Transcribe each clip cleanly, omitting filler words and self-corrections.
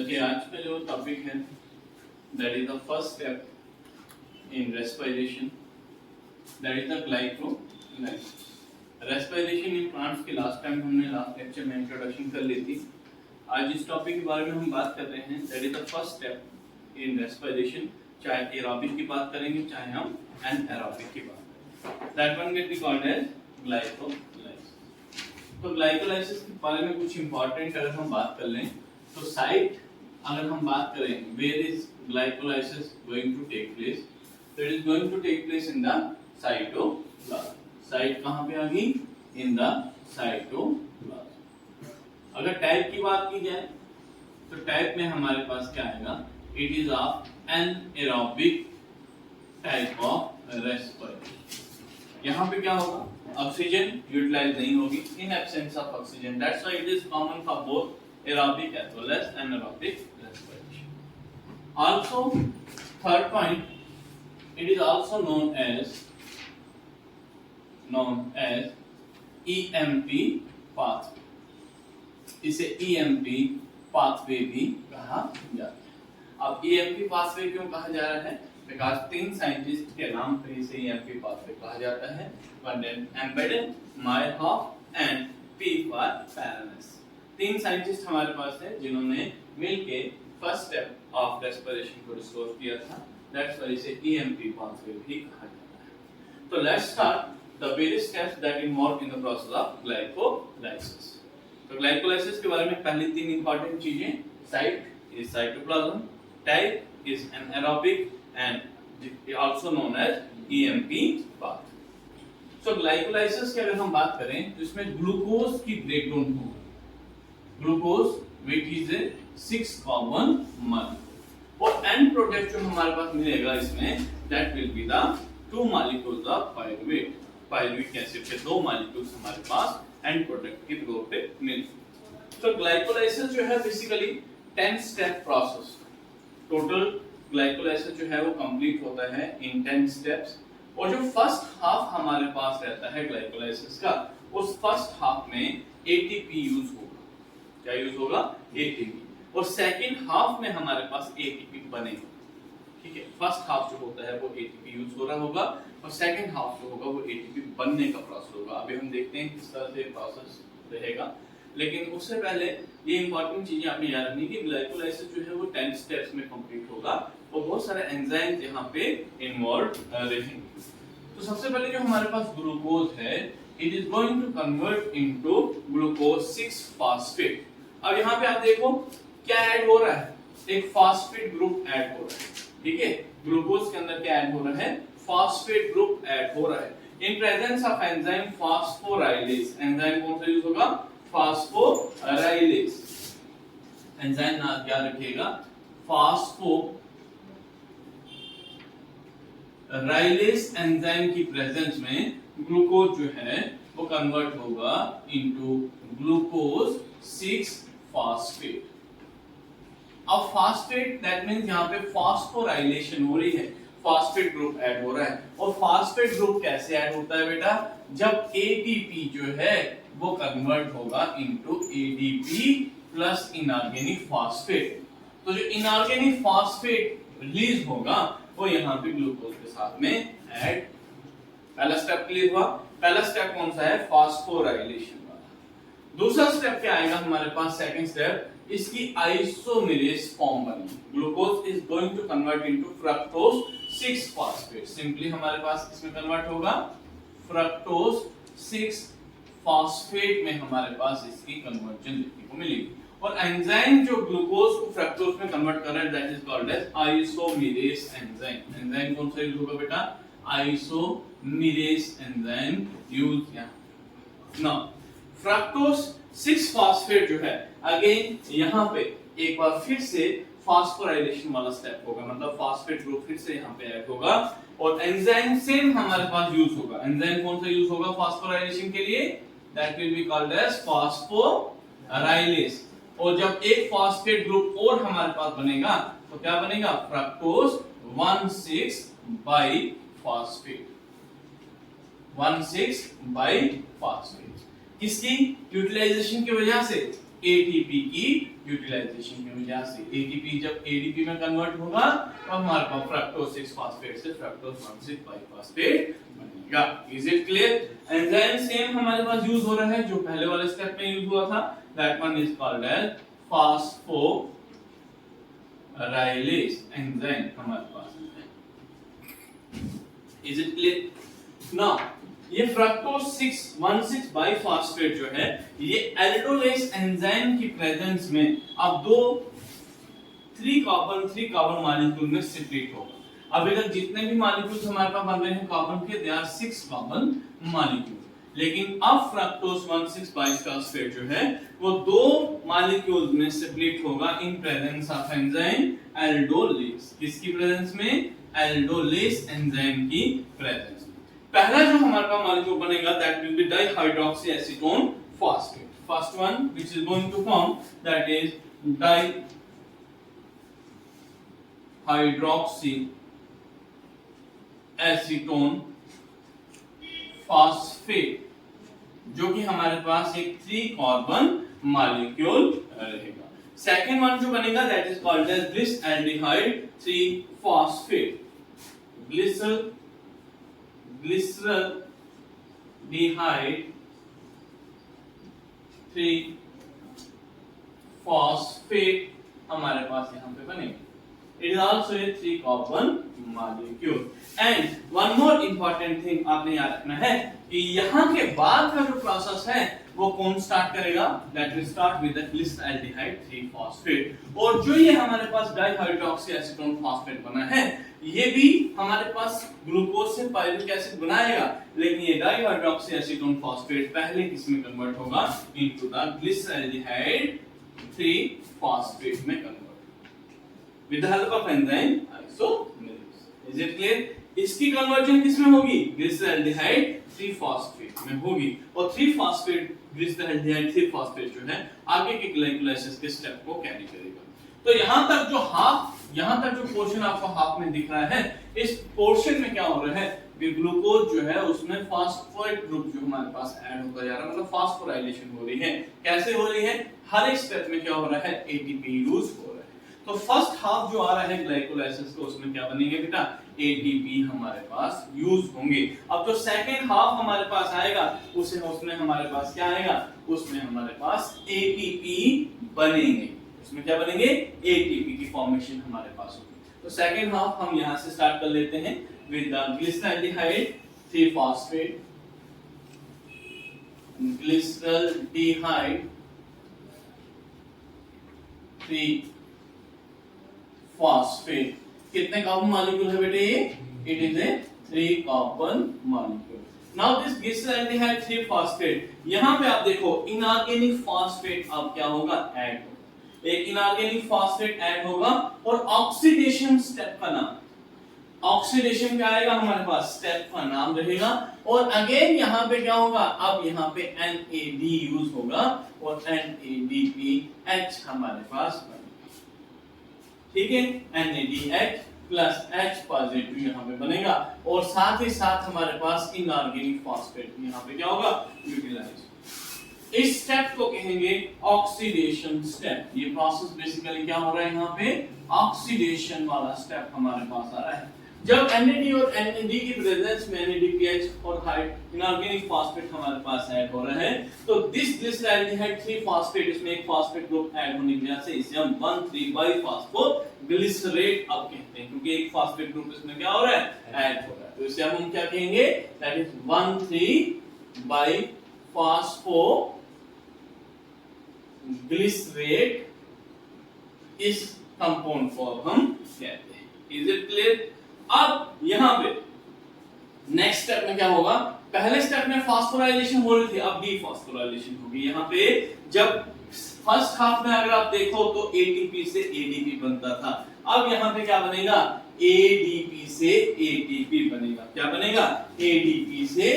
देखिए आज का जो टॉपिक है that is the first step in respiration, that is the glycolysis. Respiration in plants के लास्ट टाइम हमने लास्ट लेक्चर में इंट्रोडक्शन कर ली थी। आज इस टॉपिक के बारे में हम बात कर रहे हैं, that is the first step in respiration. चाहे एरोबिक की बात करेंगे चाहे हम एनारोबिक की बात करें, that one can be called as glycolysis. तो ग्लाइकोलाइसिस के बारे में कुछ इंपॉर्टेंट अगर हम बात कर लें तो साइट अगर हम बात करें where is glycolysis going to take place, तो it is going to take place in the cytoplasm. Site कहां पे आ गई? In the cytoplasm. अगर टाइप की बात की जाए तो टाइप में हमारे पास क्या आएगा? It is of anaerobic type of respiration. यहाँ पे क्या होगा? ऑक्सीजन यूटिलाइज नहीं होगी, in absence of oxygen, that's why it is common for both aerobic as well as anaerobic respiration. Also, third point, it is also known as EMP pathway. इसे EMP pathway भी कहा जाता है। अब EMP pathway क्यों कहा जा रहा है? बिकॉज तीन साइंटिस्ट के नाम पर इसे EMP pathway कहा जाता है, Embden, Meyerhof and P for Parnas. तीन साइंटिस्ट हमारे पास है जिन्होंने मिलके फर्स्ट स्टेप ऑफ रेस्पिरेशन को डिस्कवर किया था, दैट्स व्हाई इसे EMP पाथवे भी कहा जाता है। तो let's start the various steps that involve in the process of glycolysis. तो ग्लाइकोलाइसिस के बारे में पहली तीन इंपॉर्टेंट चीजें, site is cytoplasm, type is anaerobic and also known as EMP path. So glycolysis की अगर हम बात करें तो इसमें ग्लूकोज की ब्रेकडाउन होगी। Glucose which is a 6 carbon molecule और एंड प्रोडक्ट जो हमारे पास मिलेगा इसमें that will be the two molecules of pyruvate। Pyruvic acid के दो मॉलिक्यूल्स हमारे पास एंड प्रोडक्ट के तौर पे मिलते। तो ग्लाइकोलाइसिस जो है basically 10 step process. Total glycolysis जो है वो कंप्लीट होता है इन 10 स्टेप्स, और जो फर्स्ट हाफ हमारे पास रहता है ग्लाइकोलाइसिस का, उस फर्स्ट हाफ में ATP यूज होगा। क्या यूज होगा? ATP। और सेकंड हाफ में हमारे पास ATP बनेगा। ठीक है, फर्स्ट हाफ जो होता है वो ATP यूज हो रहा होगा और सेकंड हाफ जो होगा वो ATP बनने का प्रोसेस होगा। अभी हम देखते हैं किस तरह से प्रोसेस रहेगा, लेकिन उससे पहले ये इंपॉर्टेंट चीजें आपने याद रखनी कि ग्लाइकोलाइसिस जो है वो 10 स्टेप्स में कंप्लीट होगा और बहुत सारे एंजाइम्स यहाँ पे इन्वॉल्व रहेंगे। तो सबसे पहले जो हमारे पास ग्लूकोज है, it is going to convert into glucose 6 phosphate. अब यहाँ पे आप देखो क्या ऐड हो रहा है? एक फॉस्फेट ग्रुप ऐड हो रहा है। ठीक है, ग्लूकोज के अंदर क्या ऐड हो रहा है? फॉस्फेट ग्रुप ऐड हो रहा है इन presence of enzyme phosphorylase. Enzyme कौन सा यूज होगा? फॉस्फोराइलेज। एंजाइम नाम क्या रखिएगा? फॉस्फोराइलेज एंजाइम की प्रेजेंस में ग्लूकोज जो है वो कन्वर्ट होगा इनटू ग्लूकोज 6 फॉस्फेट। अब फॉस्फेट दैट मींस यहाँ पे फॉस्फोराइलेशन हो रही है, फॉस्फेट ग्रुप ऐड हो रहा है। और फॉस्फेट ग्रुप कैसे ऐड होता है बेटा? जब ATP जो है वो कन्वर्ट होगा into ADP plus inorganic phosphate. तो जो इनऑर्गेनिक फॉस्फेट रिलीज होगा वो यहाँ पे ग्लूकोज के साथ में ऐड। पहला स्टेप क्लियर हुआ? पहला स्टेप कौन सा है? फॉस्फोराइलेशन। दूसरा स्टेप क्या आएगा हमारे पास? सेकंड स्टेप, इसकी आइसोमेरेज फॉर्म बनेगी। Glucose is going to convert into fructose 6 phosphate. Simply हमारे पास इसमें कन्वर्ट होगा फ्रक्टोज 6 फॉस्फेट में हमारे पास इसकी कन्वर्जन देखने को मिलेगी। और एंजाइम जो ग्लूकोज को फ्रक्टोज में कन्वर्ट कर रहा है that is called as isomerase enzyme. Enzyme कौन सा यूज होगा बेटा? आइसोमेरेज एंजाइम यूज यहां। नाउ फ्रक्टोज 6 फॉस्फेट जो है अगेन यहाँ पे एक बार फिर से फॉस्फोराइलेशन वाला स्टेप होगा, मतलब फॉस्फेट ग्रुप फिर से यहाँ पे ऐड होगा और एंजाइम सेम हमारे पास यूज होगा। एंजाइम कौन सा यूज होगा फॉस्फोराइलेशन के लिए? That will be called as phosphorylase. और जब एक फॉस्फेट ग्रुप और हमारे पास बनेगा तो क्या बनेगा? Fructose 1,6 by phosphate. 1,6 by phosphate किसकी यूटिलाइजेशन की वजह से? एटीपी की यूटिलाइजेशन की वजह से। एटीपी जब एडीपी में कन्वर्ट होगा तो हमारे पास फ्रक्टोज 6 फास्फेट से फ्रक्टोज 1,6 बाइफॉस्फेट बनेगा। Is it clear? Enzyme same हमारे पास यूज हो रहा है जो पहले वाले स्टेप में यूज हुआ था, that one is called as phosphorylase enzyme हमारे पास है। Is it clear? नाउ ये फ्रक्टोज 6,1,6 बाइफॉस्फेट जो है ये एल्डोलेज एंजाइम की प्रेजेंस में अब 3 कार्बन मॉलिक्यूल में सेपरेट होगा। अभी तक जितने भी मॉलिक्यूल्स हमारे पास बन रहे हैं कार्बन के, दे आर 6 कार्बन मॉलिक्यूल, लेकिन अब फ्रक्टोज 1,6 बाइफॉस्फेट जो है वो 2 मॉलिक्यूल में सेपरेट होगा in presence of enzyme aldolase. किसकी प्रेजेंस में? एल्डोलेज एंजाइम की प्रेजेंस। पहला जो हमारे पास मॉलिक्यूल बनेगा that will be dihydroxy acetone phosphate. First one which is going to form that is dihydroxy acetone phosphate, जो कि हमारे पास एक 3 कार्बन मॉलिक्यूल रहेगा। सेकंड वन जो बनेगा that is called as glyceraldehyde 3 phosphate. Glyceraldehyde 3 phosphate हमारे पास यहां पे बनेगा। It is also a 3 carbon molecule. And one more important thing आपने याद रखना है कि यहाँ के बाद का जो प्रोसेस है वो कौन स्टार्ट करेगा? That will start with the glyceraldehyde 3 phosphate। और जो ये हमारे पास डाइहाइड्रोक्सी एसीटोन फास्फेट बना है ये भी हमारे पास ग्लूकोज से पायरुविक एसिड बनाएगा, लेकिन ये डाइहाइड्रोक्सी एसीटोन फास्फेट पहले किसमें कन्वर्ट होगा? इनटू द ग्लिसरल्डिहाइड 3 फास्फेट में convert with the help of enzyme isomerase। is it clear? इसकी कन्वर्जन किसमें होगी? ग्लिसरल्डिहाइड 3 फास्फेट में होगी, और 3 फास्फेट ग्लिसरल्डिहाइड 3 फास्फेट जो है आगे के ग्लाइकोलाइसिस के स्टेप को कैरी करेगा। तो यहां तक जो पोर्शन आपको हाफ में दिख रहा है, इस पोर्शन में क्या हो रहा है कि ग्लूकोज जो है उसमें फास्फोरेट ग्रुप जो हमारे पास ऐड होता जा रहा है, मतलब फास्फोराइलेशन हो रही है। कैसे हो रही है? हर एक स्टेप में क्या हो रहा है? एटीपी यूज हो रहा है। तो फर्स्ट हाफ जो आ रहा है ग्लाइकोलाइसिस का उसमें क्या बनेंगे बेटा? एटीपी हमारे पास यूज होंगे। अब जो सेकंड हाफ हमारे पास आएगा उसमें हमारे पास क्या आएगा? उसमें हमारे पास एटीपी बनेंगे। उसमें क्या बनेंगे? एटीपी की फॉर्मेशन हमारे पास होगी। तो सेकंड हाफ हम यहां से स्टार्ट कर लेते हैं with the glyceraldehyde 3 phosphate. Glyceraldehyde 3 phosphate कितने कार्बन मॉलिक्यूल है बेटे? ये it is a 3 carbon molecule. Now this glyceraldehyde 3 phosphate, यहां पे आप देखो इनऑर्गेनिक फास्फेट अब क्या होगा? ऐड होगा। एक इनऑर्गेनिक फास्फेट ऐड होगा और ऑक्सीडेशन स्टेप का नाम, ऑक्सीडेशन क्या आएगा हमारे पास? स्टेप का नाम रहेगा। और अगेन यहाँ पे क्या होगा? अब यहाँ पे NAD यूज होगा और NADPH हमारे पास बनेगा। ठीक है, NADH प्लस H पॉजिटिव यहाँ पे बनेगा, और साथ ही साथ हमारे पास इनऑर्गेनिक फास्फेट यहाँ पे क्या होगा? यूटिलाइज। इस स्टेप को कहेंगे ऑक्सीडेशन स्टेप। ये प्रोसेस बेसिकली क्या हो रहा है? यहाँ पे ऑक्सीडेशन वाला स्टेप हमारे पास आ रहा है। जब NAD और NAD की प्रेजेंस में NADPH और इनऑर्गेनिक फास्फेट हमारे पास ऐड हो रहा है, तो दिस ग्लिसरल्डिहाइड 3 फास्फेट, इसमें एक फास्फेट ग्रुप ऐड होने की वजह से इसे हम 1,3 बाइफॉस्फोग्लिसरेट अब कहते हैं, क्योंकि एक फास्फेट ग्रुप इसमें क्या हो रहा है? ऐड हो रहा है। तो इसे हम क्या कहेंगे? That is 1,3 बाइफॉस्फोग्लिसरेट। इस कंपाउंड को अब हम कहते हैं। Is it clear? अब यहां पे नेक्स्ट स्टेप में क्या होगा? पहले स्टेप में फास्फोराइलेशन हो रही थी, अब डीफॉस्फोराइलेशन होगी। यहां पे जब फर्स्ट हाफ में अगर आप देखो तो एटीपी से एडीपी बनता था, अब यहां पे क्या बनेगा? एडीपी से एटीपी बनेगा। क्या बनेगा? एडीपी से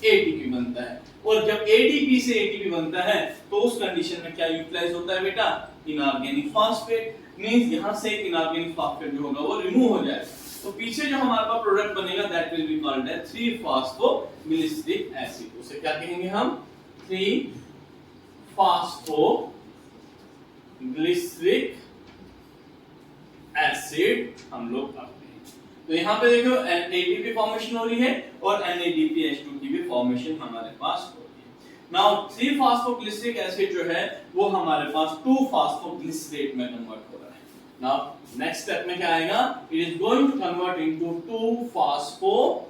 एटीपी बनता है। और जब एडीपी से एटीपी बनता है तो उस कंडीशन में क्या यूटिलाइज होता है बेटा? Inorganic phosphate. मींस यहां से एक इनऑर्गेनिक फास्फेट जो होगा वो रिमूव हो जाएगा, तो पीछे जो हमारे पास प्रोडक्ट बनेगा that will be called as 3 phosphoglyceric acid. उसे क्या कहेंगे हम? 3 फास्फोग्लिसरिक एसिड हम लोग करते हैं। तो यहाँ पे देखो एटीपी फॉर्मेशन हो रही है और NADPH2 की भी फॉर्मेशन हमारे पास हो रही है। नाउ 3 फास्फोग्लिसरिक एसिड जो है वो हमारे पास 2 फास्फोग्लिसरेट में कन्वर्ट हो रहा है। नाउ नेक्स्ट स्टेप में क्या आएगा, it is going to convert into 2 phosphoglycerate.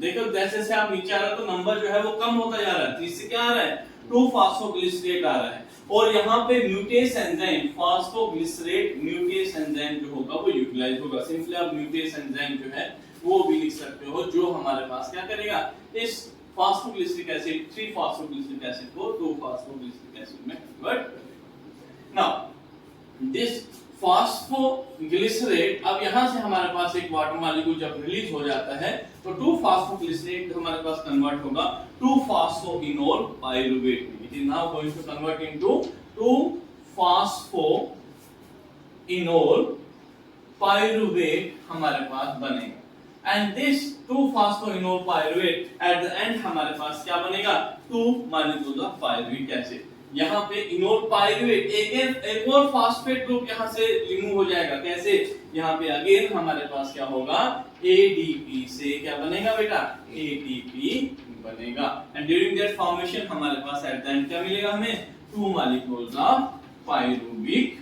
देखो जैसे जैसे आप नीचे आ रहा है तो नंबर जो है वो कम होता जा रहा है, 3 से क्या आ रहा है 2 फास्फोग्लिसरेट आ रहा है। और यहाँ पे म्यूटेस एंजाइम फास्फोग्लिसरेट म्यूटेस एंजाइम जो होगा वो यूटिलाइज होगा। सिंपली आप म्यूटेस एंजाइम जो है वो भी लिख सकते हो, जो हमारे पास क्या करेगा, इस फास्फोग्लिसरिक एसिड 3 फास्फोग्लिसरिक एसिड को 2 फास्फोग्लिसरिक एसिड में कन्वर्ट करेगा। नाउ दिस फास्फोग्लिसरेट, अब यहां से हमारे पास एक वाटर मॉलिक्यूल जब रिलीज हो जाता है तो 2 फास्फोग्लिसरेट हमारे पास कन्वर्ट होगा 2 फास्फोइनोल पाइरुवेट में। It is now going to convert into 2 phosphoenol pyruvate हमारे पास बनेगा। And this 2 phosphoenol pyruvate at the end हमारे पास क्या बनेगा, 2 मॉलिक्यूल्स ऑफ पाइरुविक एसिड। यहाँ पे इनोल पाइरुवेट एक और फास्फेट ग्रुप यहाँ से रिमूव हो जाएगा। कैसे, यहाँ पे अगेन हमारे पास क्या होगा, ADP से क्या बनेगा बेटा, ATP बनेगा। एंड ड्यूरिंग दैट फॉर्मेशन हमारे पास एट द एंड क्या मिलेगा, हमें 2 मॉलिक्यूल्स ऑफ पाइरुविक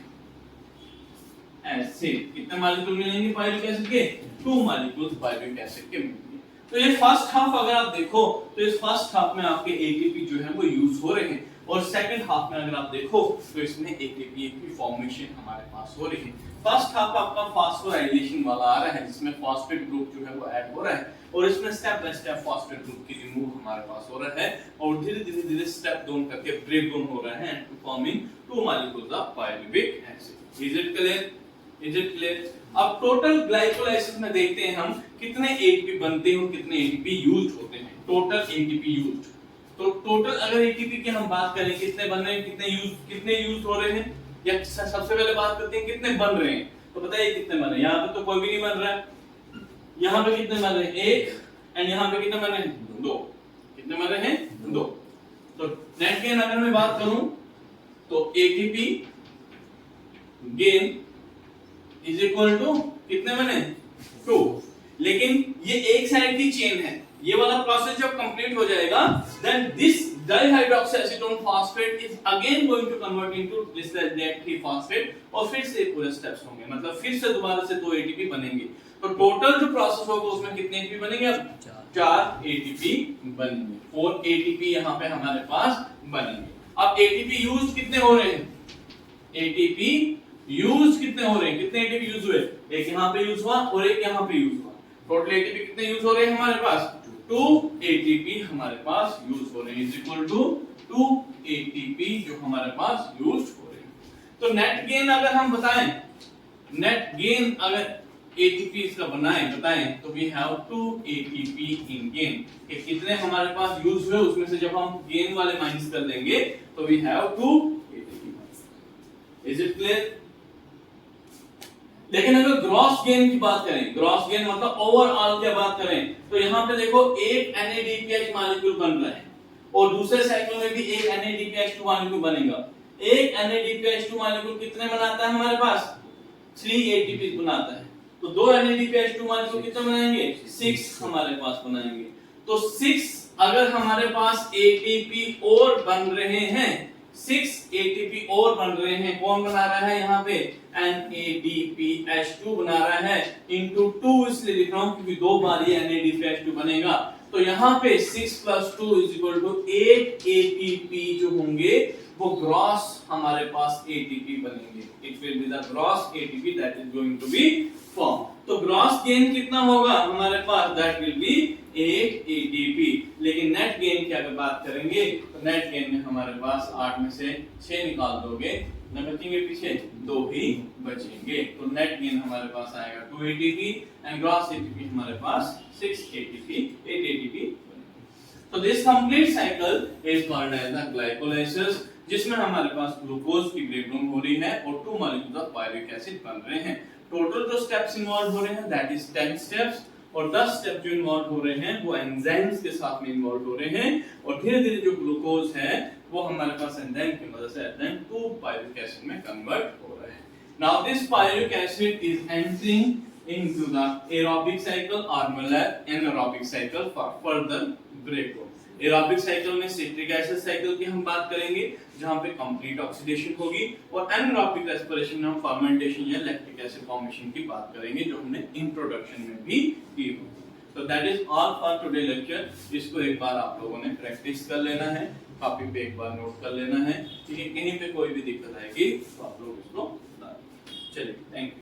एसिड। कितने मॉलिक्यूल मिलेंगे पाइरुविक एसिड के, 2 मॉलिक्यूल्स पाइरुविक एसिड के मिलेंगे। तो ये फर्स्ट हाफ अगर आप देखो तो इस फर्स्ट हाफ में आपके ATP जो है वो यूज हो रहे हैं, और सेकंड हाफ में अगर आप देखो तो इसमें ATP की फॉर्मेशन हमारे पास हो रही है। फर्स्ट हाफ आपका फास्फोराइलेशन वाला आ रहा है जिसमें फॉस्फेट ग्रुप जो है वो ऐड हो रहा है, और इसमें step by step phosphate group की रिमूव हमारे पास हो रहा है, और धीरे-धीरे स्टेप डाउन करके ब्रेक डाउन हो रहा है and forming 2 molecules of pyruvic acid. Is it clear, is it clear. अब टोटल ग्लाइकोलाइसिस में देखते हैं हम कितने ATP बनते हैं और कितने ATP यूज्ड होते हैं। टोटल ATP यूज्ड, तो टोटल अगर ATP की हम बात करें कितने बन रहे हैं, कितने यूज हो रहे हैं, या सबसे पहले बात करते हैं कितने बन रहे हैं। तो बताइए कितने बन रहे हैं। यहाँ पे तो कोई भी नहीं बन रहा है, यहाँ पे कितने बन रहे हैं 1, एंड यहाँ पे कितने बन रहे हैं 2। कितने बन रहे हैं 2। तो नेट गेन अगर मैं बात करूं तो ATP gain is equal to कितने बने 2। लेकिन ये एक साइड की चेन है, ये वाला प्रोसेस जब कंप्लीट हो जाएगा then this dihydroxyacetone phosphate is again going to convert into this DHT phosphate, और फिर से पूरे स्टेप्स होंगे, मतलब फिर से दोबारा से 2 ATP बनेंगे। तो टोटल जो प्रोसेस होगा उसमें कितने ATP बनेंगे, अब 4 ATP बनेंगे, 4 ATP यहां पे हमारे पास बनेंगे। अब ATP यूज्ड कितने हो रहे हैं, ATP यूज कितने हो रहे हैं, कितने ATP यूज हुए, एक यहाँ पे यूज हुआ और एक यहाँ पे यूज हुआ। टोटल ATP कितने यूज हो रहे हैं हमारे पास, 2 ATP हमारे पास यूज हो रहे हैं, इज इक्वल टू 2 ATP जो हमारे पास यूज हो रहे हैं। तो नेट गेन अगर हम बताएं, नेट गेन अगर ATP इसका बताएं तो we have 2 ATP in gain. कितने हमारे पास यूज हुए उसमें से जब हम गेन वाले माइनस कर देंगे तो we have 2 ATP। Is it clear. लेकिन अगर ग्रॉस गेन की बात करें, ग्रॉस गेन मतलब ओवरऑल की बात करें, तो यहाँ पे देखो एक NADPH मॉलिक्यूल बन रहा है और दूसरे साइकिल में भी एक NADPH2 मॉलिक्यूल बनेगा। एक NADPH2 मॉलिक्यूल कितने बनाता है हमारे पास, 3 ATP बनाता है। तो 2 NADPH2 मॉलिक्यूल कितने बनाएंगे, 6 हमारे पास बनाएंगे। तो 6 अगर हमारे पास ATP और बन रहे हैं, 6 ATP और बन रहे हैं, कौन बना रहा है यहाँ पे, NADPH2 बना रहा है, इंटू 2 इसलिए लिख रहा हूं क्योंकि 2 बार ये NADPH2 बनेगा। तो यहाँ पे 6 + 2 = 8 ATP जो होंगे वो ग्रॉस हमारे पास ATP बनेंगे। It will be the gross ATP that is going to be form. तो ग्रॉस गेन कितना होगा हमारे पास, दैट विल बी 8 ATP। लेकिन नेट गेन की अगर बात करेंगे तो नेट गेन में हमारे पास 8 में से 6 निकाल दोगे, न बचेंगे पीछे 2 ही बचेंगे। तो नेट गेन हमारे पास आएगा 2 ATP एंड ग्रॉस ATP हमारे पास 6 ATP, 8 ATP। तो this complete cycle is called as the glycolysis, जिसमें हमारे पास ग्लूकोज की ब्रेकडाउन हो रही है और 2 मॉलिक्यूल्स ऑफ पायरुविक एसिड बन रहे हैं। टोटल जो स्टेप्स इन्वॉल्व हो रहे हैं दैट इज 10 स्टेप्स, और 10 स्टेप जो इन्वॉल्व हो रहे हैं वो एंजाइम्स के साथ में इन्वॉल्व हो रहे हैं और धीरे धीरे जो ग्लूकोज है वो हमारे पास एंजाइम की मदद से एंजाइम 2 पायरुविक एसिड में कन्वर्ट हो रहा है। Now this pyruvic acid is entering into the aerobic cycle और anaerobic cycle for further breakdown. Aerobic cycle में सिट्रिक एसिड साइकिल की हम बात करेंगे जहां पे कंप्लीट ऑक्सीडेशन होगी और एनारोबिक रेस्पिरेशन में हम फर्मेंटेशन या लैक्टिक एसिड फॉर्मेशन की बात करेंगे जो हमने इंट्रोडक्शन में भी की होगी। तो that is all for today lecture. इसको एक बार आप लोगों ने प्रैक्टिस कर लेना है, कॉपी पे एक बार नोट कर लेना है, ठीक है। कहीं पे कोई भी दिक्कत आएगी तो आप लोग इसको बता दें। चलिए, थैंक यू।